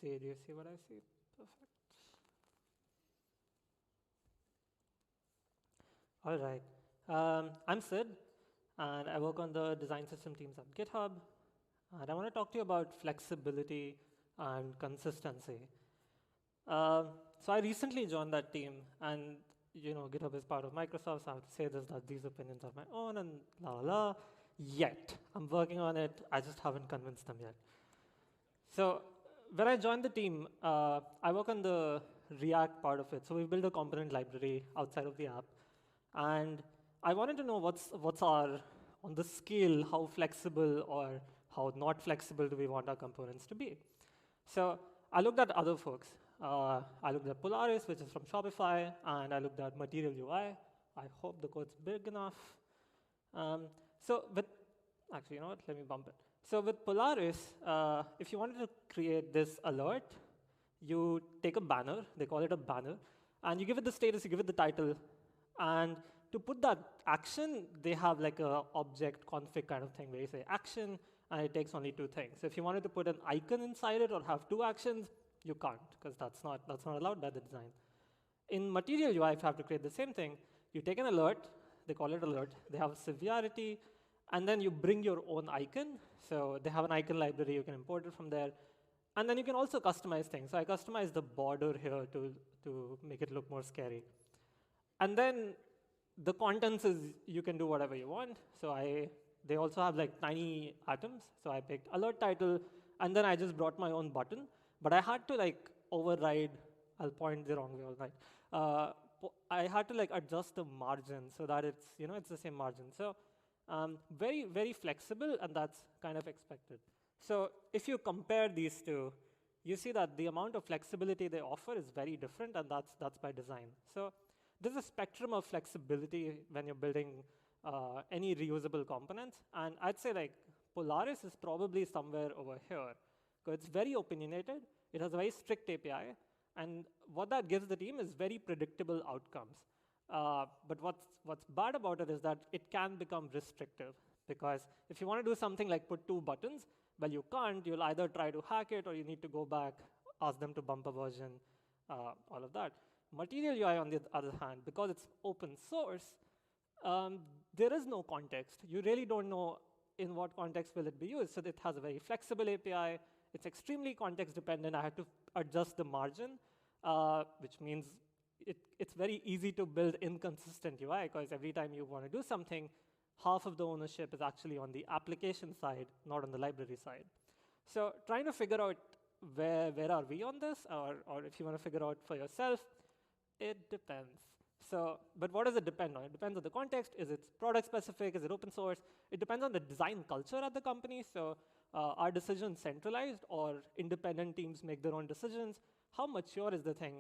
Let's see, do you see what I see? Perfect. All right. I'm Sid, and I work on the design system teams at GitHub. And I want to talk to you about flexibility and consistency. So I recently joined that team, and GitHub is part of Microsoft, so I have to say this, that these opinions are my own, and la la la. Yet, I'm working on it. I just haven't convinced them yet. So when I joined the team, I work on the React part of it. So we build a component library outside of the app, and I wanted to know what's our, on the scale, how flexible or how not flexible do we want our components to be. So I looked at other folks. I looked at Polaris, which is from Shopify, and I looked at Material UI. I hope the code's big enough. Actually, you know what? Let me bump it. So with Polaris, if you wanted to create this alert, you take a banner, they call it a banner, and you give it the status, you give it the title, and to put that action, they have like a object config kind of thing where you say action, and it takes only 2 things. So if you wanted to put an icon inside it or have 2 actions, you can't, because that's not allowed by the design. In Material UI, if you have to create the same thing, you take an alert, they call it alert, they have a severity, and then you bring your own icon. So they have an icon library, you can import it from there. And then you can also customize things. So I customized the border here to make it look more scary. And then the contents is you can do whatever you want. So they also have like tiny atoms. So I picked alert title, and then I just brought my own button. But I had to like override, I'll point the wrong way all night. I had to like adjust the margin so that it's the same margin. So very, very flexible, and that's kind of expected. So if you compare these two, you see that the amount of flexibility they offer is very different, and that's by design. So there's a spectrum of flexibility when you're building any reusable components, and I'd say like Polaris is probably somewhere over here, because it's very opinionated, it has a very strict API, and what that gives the team is very predictable outcomes. But what's bad about it is that it can become restrictive, because if you want to do something like put 2 buttons, well, you can't. You'll either try to hack it, or you need to go back, ask them to bump a version, all of that. Material UI, on the other hand, because it's open source, there is no context. You really don't know in what context will it be used. So it has a very flexible API. It's extremely context dependent. I had to adjust the margin, which means it's very easy to build inconsistent UI, because every time you want to do something, half of the ownership is actually on the application side, not on the library side. So trying to figure out where are we on this, or if you want to figure out for yourself, it depends. So, but what does it depend on? It depends on the context. Is it product specific? Is it open source? It depends on the design culture at the company. So are decisions centralized, or independent teams make their own decisions? How mature is the thing?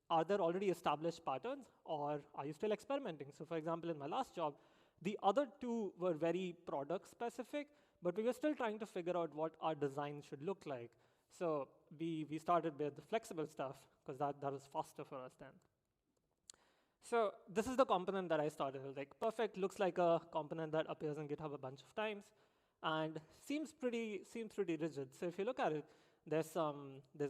Are there already established patterns, or are you still experimenting? So for example, in my last job, the other 2 were very product specific, but we were still trying to figure out what our design should look like. So we started with the flexible stuff, because that was faster for us then. So this is the component that I started with. Like perfect looks like a component that appears in GitHub a bunch of times, and seems pretty rigid. So if you look at it, there's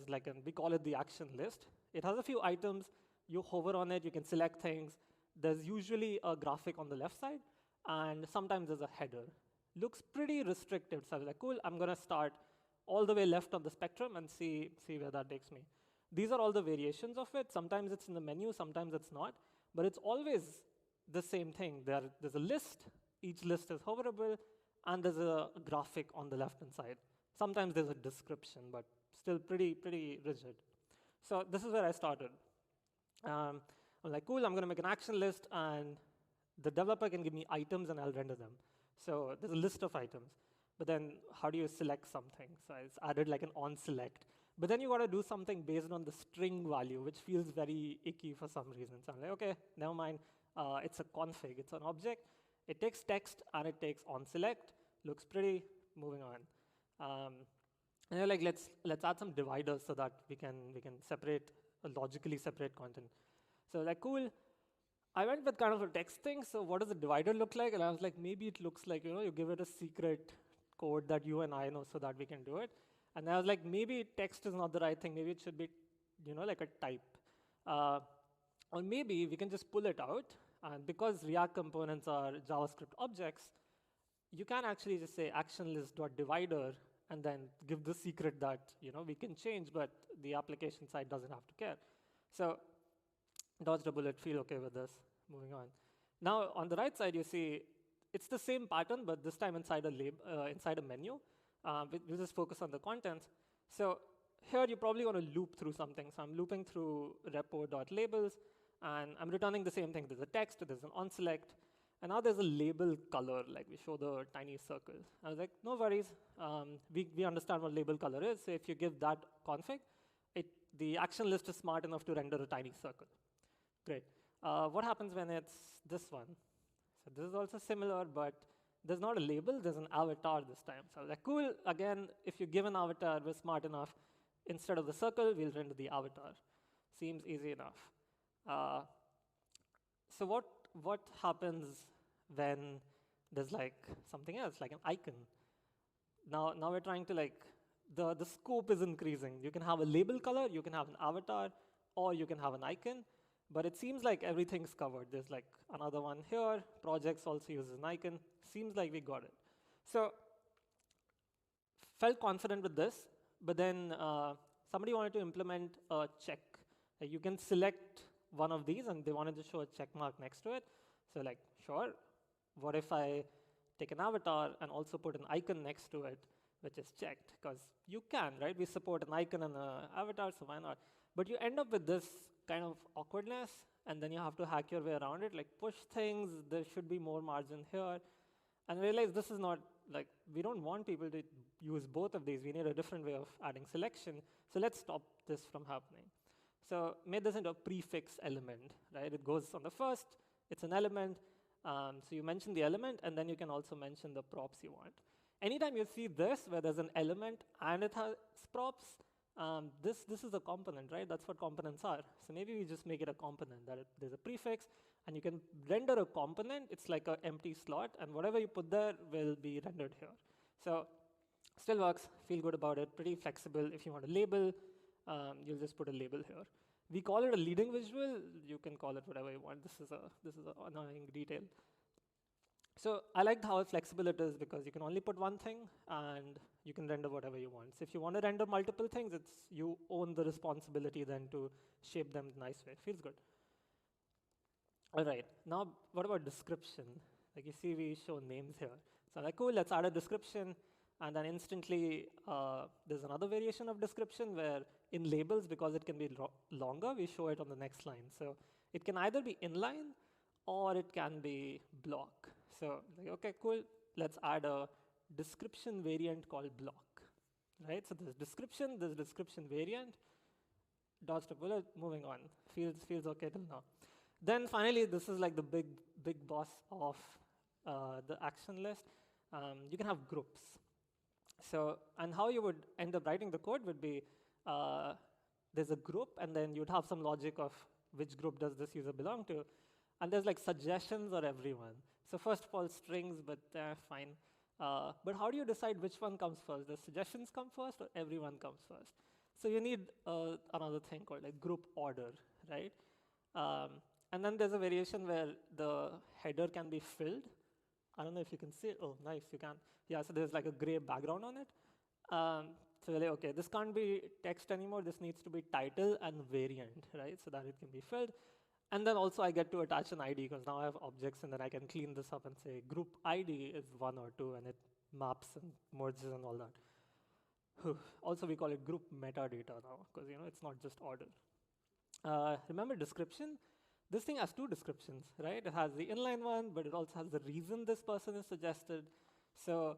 like we call it the action list. It has a few items. You hover on it, you can select things. There's usually a graphic on the left side, and sometimes there's a header. Looks pretty restrictive. So I was like, cool, I'm gonna start all the way left on the spectrum and see where that takes me. These are all the variations of it. Sometimes it's in the menu, sometimes it's not, but it's always the same thing. There's a list, each list is hoverable, and there's a graphic on the left-hand side. Sometimes there's a description, but still pretty rigid. So this is where I started. I'm like, cool, I'm gonna make an action list, and the developer can give me items and I'll render them. So there's a list of items, but then how do you select something? So I added like an onSelect. But then you gotta do something based on the string value, which feels very icky for some reason. So I'm like, okay, never mind. It's a config, it's an object. It takes text and it takes onSelect. Looks pretty, moving on. And you're like, let's add some dividers so that we can separate, logically separate content. So like, cool. I went with kind of a text thing. So what does the divider look like? And I was like, maybe it looks like, you give it a secret code that you and I know so that we can do it. And I was like, maybe text is not the right thing. Maybe it should be, like a type. Or maybe we can just pull it out. And because React components are JavaScript objects, you can actually just say actionList.divider and then give the secret that we can change, but the application side doesn't have to care. So dodged a bullet, feel okay with this. Moving on. Now on the right side, you see it's the same pattern, but this time inside a menu. We'll just focus on the contents. So here you probably want to loop through something. So I'm looping through repo.labels, and I'm returning the same thing. There's a text, there's an onSelect, and now there's a label color, like we show the tiny circle. I was like, no worries. We understand what label color is. So if you give that config, the action list is smart enough to render a tiny circle. Great. What happens when it's this one? So this is also similar, but there's not a label, there's an avatar this time. So I was like, cool, again, if you give an avatar, we're smart enough. Instead of the circle, we'll render the avatar. Seems easy enough. So what happens when there's like something else, like an icon? Now we're trying to the scope is increasing. You can have a label color, you can have an avatar, or you can have an icon. But it seems like everything's covered. There's like another one here. Projects also uses an icon. Seems like we got it. So felt confident with this, but then somebody wanted to implement a check. You can select one of these, and they wanted to show a check mark next to it. So like, sure. What if I take an avatar and also put an icon next to it, which is checked? Because you can, right? We support an icon and an avatar, so why not? But you end up with this kind of awkwardness, and then you have to hack your way around it, like push things, there should be more margin here, and realize this is not, like, we don't want people to use both of these, we need a different way of adding selection, so let's stop this from happening. So made this into a prefix element, right? It goes on the first, it's an element, so you mention the element, and then you can also mention the props you want. Anytime you see this, where there's an element and it has props, this is a component, right? That's what components are. So maybe we just make it a component, that there's a prefix, and you can render a component. It's like an empty slot, and whatever you put there will be rendered here. So still works, feel good about it, pretty flexible. If you want a label, you'll just put a label here. We call it a leading visual. You can call it whatever you want. This is an annoying detail. So I liked how flexible it is because you can only put one thing and you can render whatever you want. So if you want to render multiple things, you own the responsibility then to shape them in a nice way. Feels good. All right, now what about description? Like you see, we show names here. So I'm like, cool, let's add a description. And then instantly, there's another variation of description where in labels, because it can be longer, we show it on the next line. So it can either be inline or it can be block. So like, okay, cool, let's add a description variant called block, right? So there's description variant, dodged a bullet, moving on. Feels okay till now. Then finally, this is like the big boss of the action list. You can have groups. So, and how you would end up writing the code would be, there's a group, and then you'd have some logic of which group does this user belong to. And there's like suggestions or everyone. So first of all, strings, but fine. But how do you decide which one comes first? Does suggestions come first or everyone comes first? So you need another thing called like group order, right? And then there's a variation where the header can be filled. I don't know if you can see it. Oh, nice, you can. Yeah, so there's like a gray background on it. So we're like, okay, this can't be text anymore. This needs to be title and variant, right? So that it can be filled. And then also I get to attach an ID because now I have objects, and then I can clean this up and say group ID is 1 or 2, and it maps and merges and all that. Also, we call it group metadata now because it's not just order. Remember description? This thing has two descriptions, right? It has the inline one, but it also has the reason this person is suggested. So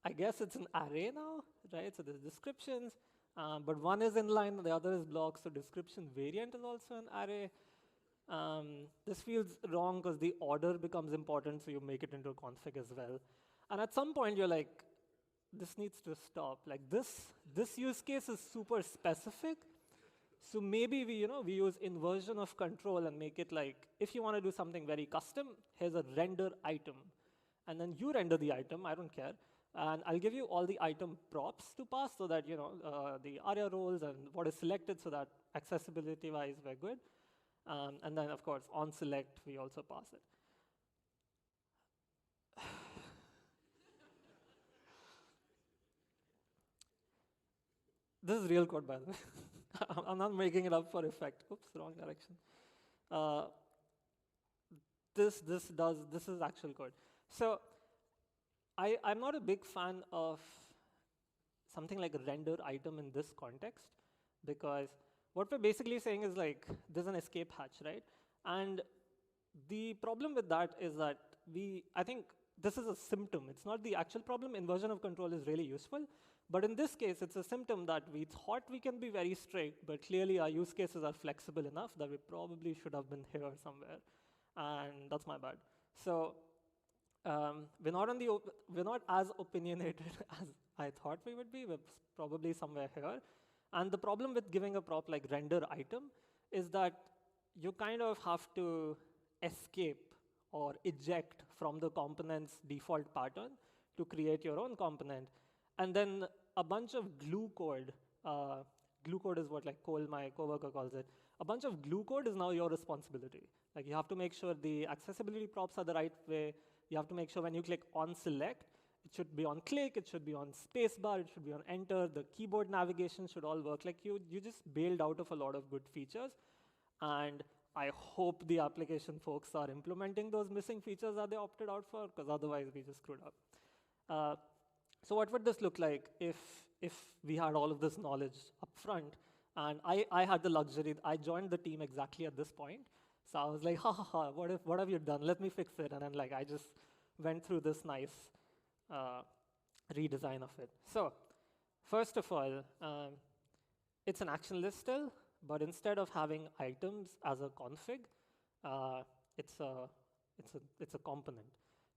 I guess it's an array now, right? So there's descriptions, but one is inline, the other is block. So description variant is also an array. This feels wrong because the order becomes important, so you make it into a config as well. And at some point, you're like, this needs to stop. Like this use case is super specific. So maybe we use inversion of control and make it like, if you want to do something very custom, here's a render item. And then you render the item, I don't care. And I'll give you all the item props to pass so that, the ARIA roles and what is selected so that accessibility-wise we're good. And then, of course, on select, we also pass it. This is real code, by the way. I'm not making it up for effect. Oops, wrong direction. This is actual code. So I'm not a big fan of something like a render item in this context, because what we're basically saying is like there's an escape hatch, right? And the problem with that is that I think this is a symptom. It's not the actual problem. Inversion of control is really useful. But in this case, it's a symptom that we thought we can be very strict, but clearly our use cases are flexible enough that we probably should have been here somewhere. And that's my bad. So we're not as opinionated as I thought we would be. We're probably somewhere here. And the problem with giving a prop like render item is that you kind of have to escape or eject from the component's default pattern to create your own component. And then a bunch of glue code is what like Cole, my coworker, calls it. A bunch of glue code is now your responsibility. Like you have to make sure the accessibility props are the right way. You have to make sure when you click on select, it should be on click, it should be on spacebar, it should be on enter, the keyboard navigation should all work. Like you just bailed out of a lot of good features. And I hope the application folks are implementing those missing features that they opted out for, because otherwise we just screwed up. So what would this look like if we had all of this knowledge up front? And I had the luxury, I joined the team exactly at this point. So I was like, what have you done? Let me fix it. And then like I just went through this nice redesign of it. So first of all, it's an action list still, but instead of having items as a config, it's a component.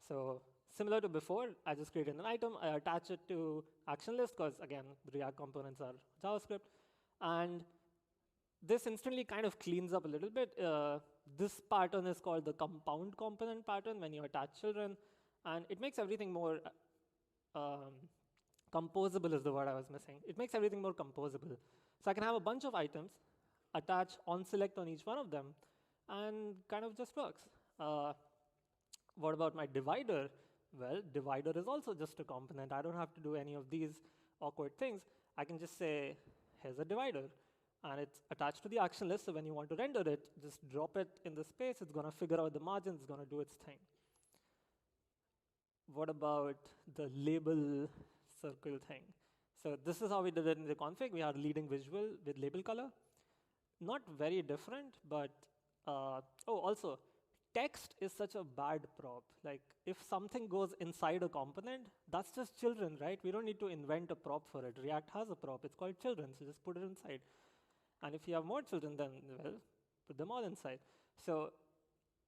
So similar to before, I just created an item, I attach it to action list, because again, React components are JavaScript. And this instantly kind of cleans up a little bit. This pattern is called the compound component pattern when you attach children. And it makes everything more composable is the word I was missing. It makes everything more composable. So I can have a bunch of items, attach on select on each one of them, and kind of just works. What about my divider? Well, divider is also just a component. I don't have to do any of these awkward things. I can just say, here's a divider. And it's attached to the action list, so when you want to render it, just drop it in the space. It's going to figure out the margins. It's going to do its thing. What about the label circle thing? So this is how we did it in the config. We had leading visual with label color. Not very different, but also, text is such a bad prop. Like, if something goes inside a component, that's just children, right? We don't need to invent a prop for it. React has a prop. It's called children, so just put it inside. And if you have more children, then, well, put them all inside. So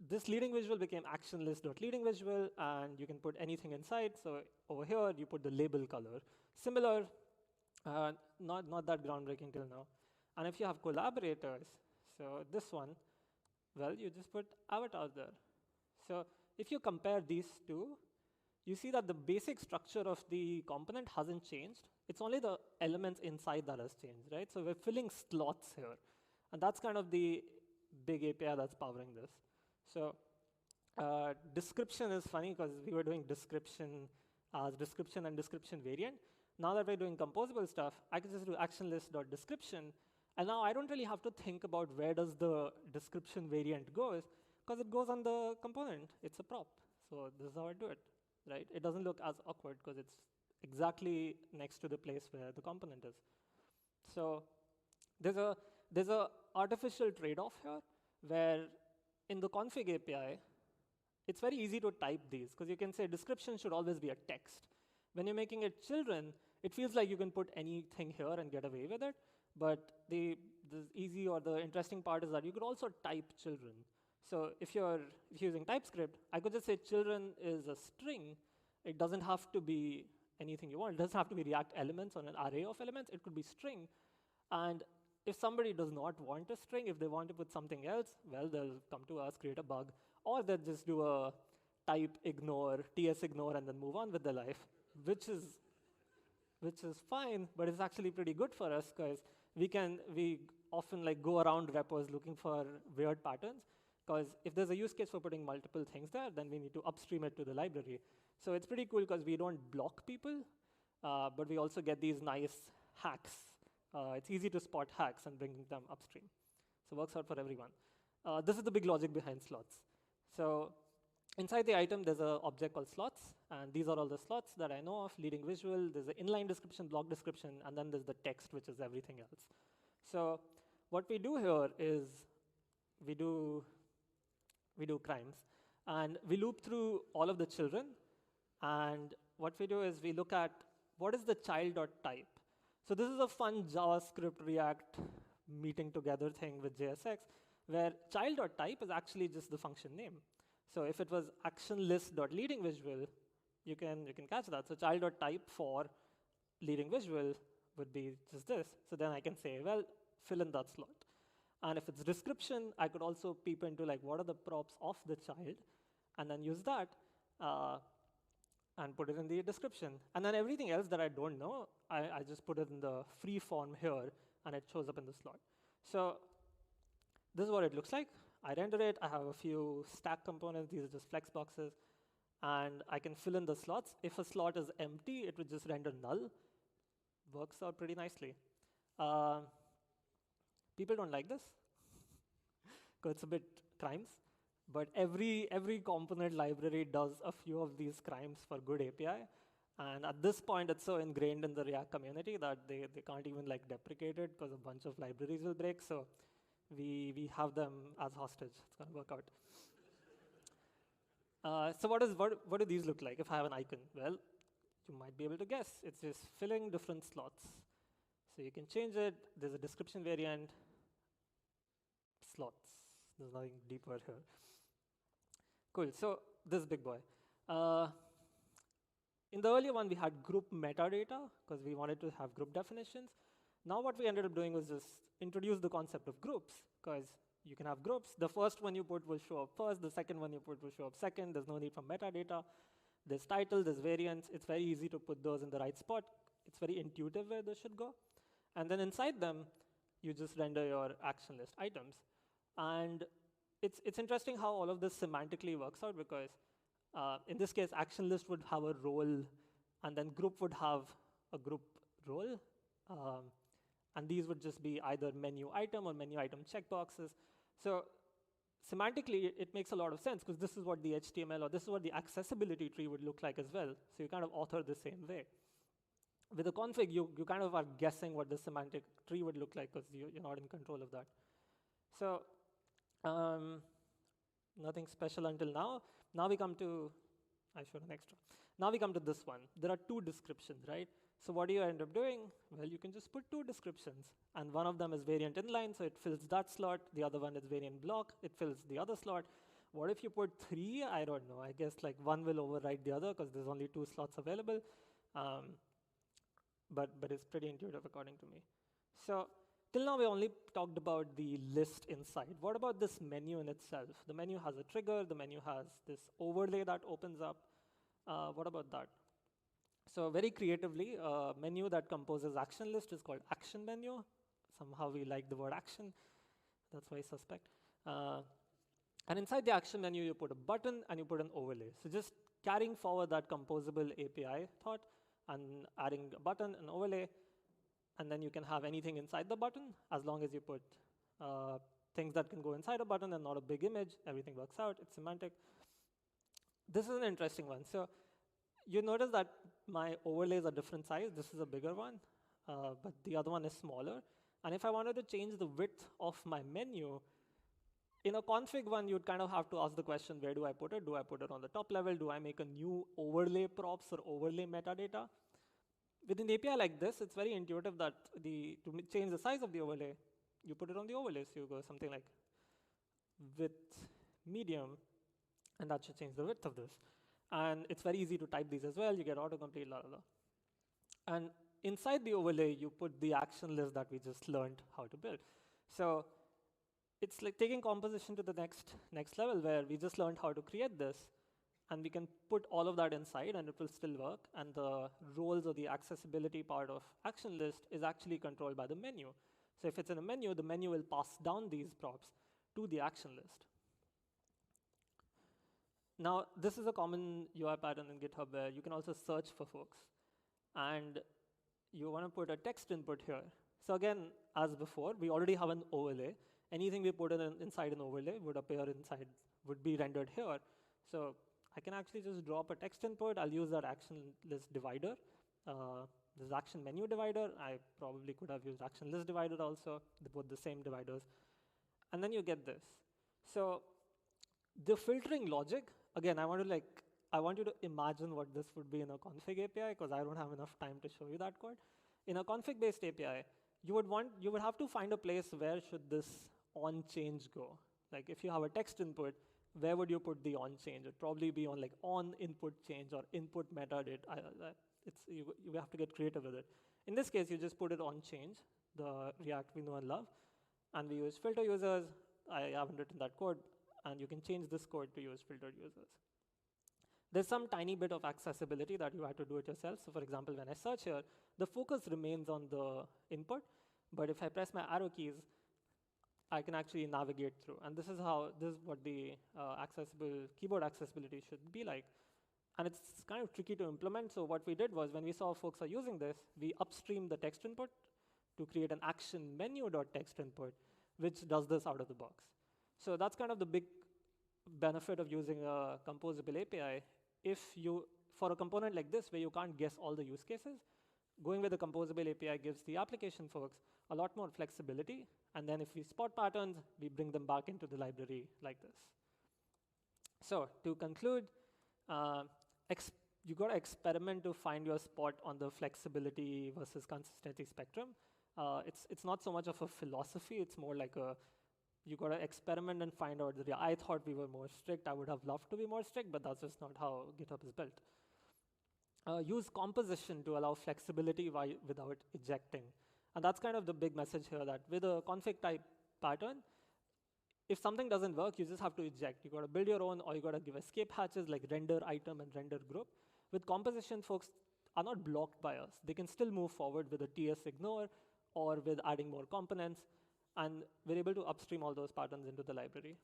this leading visual became action list.leadingVisual, and you can put anything inside. So over here, you put the label color. Similar, not that groundbreaking till now. And if you have collaborators, so this one, well, you just put avatars there. So if you compare these two, you see that the basic structure of the component hasn't changed. It's only the elements inside that has changed, right? So we're filling slots here. And that's kind of the big API that's powering this. So description is funny because we were doing description as description and description variant. Now that we're doing composable stuff, I can just do action list.description. And now I don't really have to think about where does the description variant goes, because it goes on the component. It's a prop. So this is how I do it, right? It doesn't look as awkward because it's exactly next to the place where the component is. So there's a artificial trade-off here where in the config API, it's very easy to type these because you can say description should always be a text. When you're making it children, it feels like you can put anything here and get away with it. But the easy or the interesting part is that you could also type children. So if you're using TypeScript, I could just say children is a string. It doesn't have to be anything you want. It doesn't have to be React elements or an array of elements. It could be string. And if somebody does not want a string, if they want to put something else, well, they'll come to us, create a bug, or they'll just do a type ignore, ts ignore, and then move on with their life. which is fine, but it's actually pretty good for us because we often like go around repos looking for weird patterns. Because if there's a use case for putting multiple things there, then we need to upstream it to the library. So it's pretty cool because we don't block people, but we also get these nice hacks. It's easy to spot hacks and bring them upstream. So it works out for everyone. This is the big logic behind slots. So inside the item, there's an object called slots, and these are all the slots that I know of: leading visual, there's an inline description, block description, and then there's the text, which is everything else. So what we do here is we do crimes, and we loop through all of the children, and what we do is we look at what is the child.type. So this is a fun JavaScript React meeting together thing with JSX, where child.type is actually just the function name. So if it was actionList.leadingVisual, you can catch that. So child.type for leading visual would be just this. So then I can say, well, fill in that slot. And if it's description, I could also peep into like what are the props of the child, and then use that and put it in the description. And then everything else that I don't know, I just put it in the free form here, and it shows up in the slot. So this is what it looks like. I render it. I have a few stack components. These are just flex boxes. And I can fill in the slots. If a slot is empty, it would just render null. Works out pretty nicely. People don't like this, because it's a bit crimes. But every component library does a few of these crimes for good API. And at this point, it's so ingrained in the React community that they can't even like deprecate it, because a bunch of libraries will break. So we have them as hostage. It's going to work out. So what do these look like if I have an icon? Well, you might be able to guess. It's just filling different slots. So you can change it. There's a description variant. Slots. There's nothing deeper here. Cool. So this big boy. In the earlier one, we had group metadata because we wanted to have group definitions. Now what we ended up doing was just introduce the concept of groups, because you can have groups. The first one you put will show up first. The second one you put will show up second. There's no need for metadata. There's title, there's variants. It's very easy to put those in the right spot. It's very intuitive where they should go. And then inside them, you just render your action list items. And it's interesting how all of this semantically works out, because in this case, action list would have a role, and then group would have a group role. And these would just be either menu item or menu item checkboxes. So semantically, it makes a lot of sense, because this is what the HTML or this is what the accessibility tree would look like as well. So you kind of author the same way. With a config, you kind of are guessing what the semantic tree would look like, because you're not in control of that. So nothing special until now. Now we come to, I showed an extra. Now we come to this one. There are two descriptions, right? So what do you end up doing? Well, you can just put two descriptions. And one of them is variant inline, so it fills that slot. The other one is variant block. It fills the other slot. What if you put three? I don't know. I guess like one will override the other, because there's only two slots available. But it's pretty intuitive according to me. So till now, we only talked about the list inside. What about this menu in itself? The menu has a trigger. The menu has this overlay that opens up. What about that? So very creatively, a menu that composes action list is called action menu. Somehow we like the word action. That's why I suspect. And inside the action menu, you put a button and you put an overlay. So just carrying forward that composable API thought and adding a button, an overlay, and then you can have anything inside the button as long as you put things that can go inside a button and not a big image. Everything works out. It's semantic. This is an interesting one. So you notice that my overlays are different size. This is a bigger one, but the other one is smaller. And if I wanted to change the width of my menu, in a config one, you'd kind of have to ask the question, where do I put it? Do I put it on the top level? Do I make a new overlay props or overlay metadata? With an API like this, it's very intuitive that to change the size of the overlay, you put it on the overlay. So you go something like width medium, and that should change the width of this. And it's very easy to type these as well. You get autocomplete, la, la, la. And inside the overlay, you put the action list that we just learned how to build. So it's like taking composition to the next level, where we just learned how to create this. and we can put all of that inside, and it will still work. And the roles or the accessibility part of action list is actually controlled by the menu. So if it's in a menu, the menu will pass down these props to the action list. Now, this is a common UI pattern in GitHub where you can also search for folks. And you want to put a text input here. So again, as before, we already have an overlay. Anything we put inside an overlay would appear inside, would be rendered here. So I can actually just drop a text input. I'll use that action list divider. This action menu divider. I probably could have used action list divider also. They're both the same dividers. And then you get this. So the filtering logic, again, I want you to imagine what this would be in a config API, because I don't have enough time to show you that code. In a config-based API, you would have to find a place where should this on change go. Like if you have a text input, where would you put the on change? It'd probably be on like on input change or input metadata. You have to get creative with it. In this case, you just put it on change, the React we know and love, and we use filter users. I haven't written that code, and you can change this code to use filtered users. There's some tiny bit of accessibility that you have to do it yourself. So for example, when I search here, the focus remains on the input, but if I press my arrow keys, I can actually navigate through. And this is what the keyboard accessibility should be like. And it's kind of tricky to implement. So what we did was, when we saw folks are using this, we upstreamed the text input to create an action menu.text input, which does this out of the box. So that's kind of the big benefit of using a composable API. For a component like this, where you can't guess all the use cases, going with a composable API gives the application folks a lot more flexibility. And then if we spot patterns, we bring them back into the library like this. So to conclude, you got to experiment to find your spot on the flexibility versus consistency spectrum. It's not so much of a philosophy. It's more like you got to experiment and find out. I thought we were more strict. I would have loved to be more strict, but that's just not how GitHub is built. Use composition to allow flexibility without ejecting. And that's kind of the big message here, that with a config type pattern, if something doesn't work, you just have to eject. You got to build your own, or you got to give escape hatches like render item and render group. With composition, folks are not blocked by us. They can still move forward with a TS ignore or with adding more components. And we're able to upstream all those patterns into the library.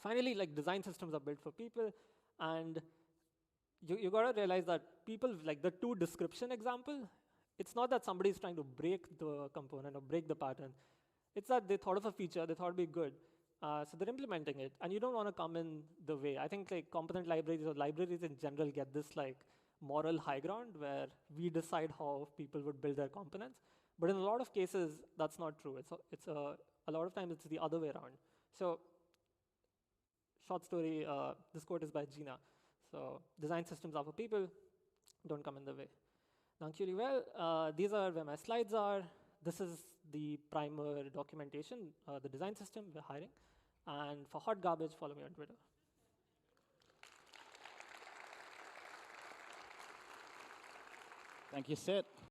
Finally, like design systems are built for people. And you got to realize that people, like the to description example, it's not that somebody's trying to break the component or break the pattern. It's that they thought of a feature, they thought it'd be good. So they're implementing it. And you don't want to come in the way. I think like component libraries or libraries in general get this like moral high ground where we decide how people would build their components. But in a lot of cases, that's not true. A lot of times it's the other way around. So short story, this quote is by Gina. So design systems are for people, don't come in the way. Actually, well, these are where my slides are. This is the primer documentation, the design system we're hiring. And for hot garbage, follow me on Twitter. Thank you, Sid.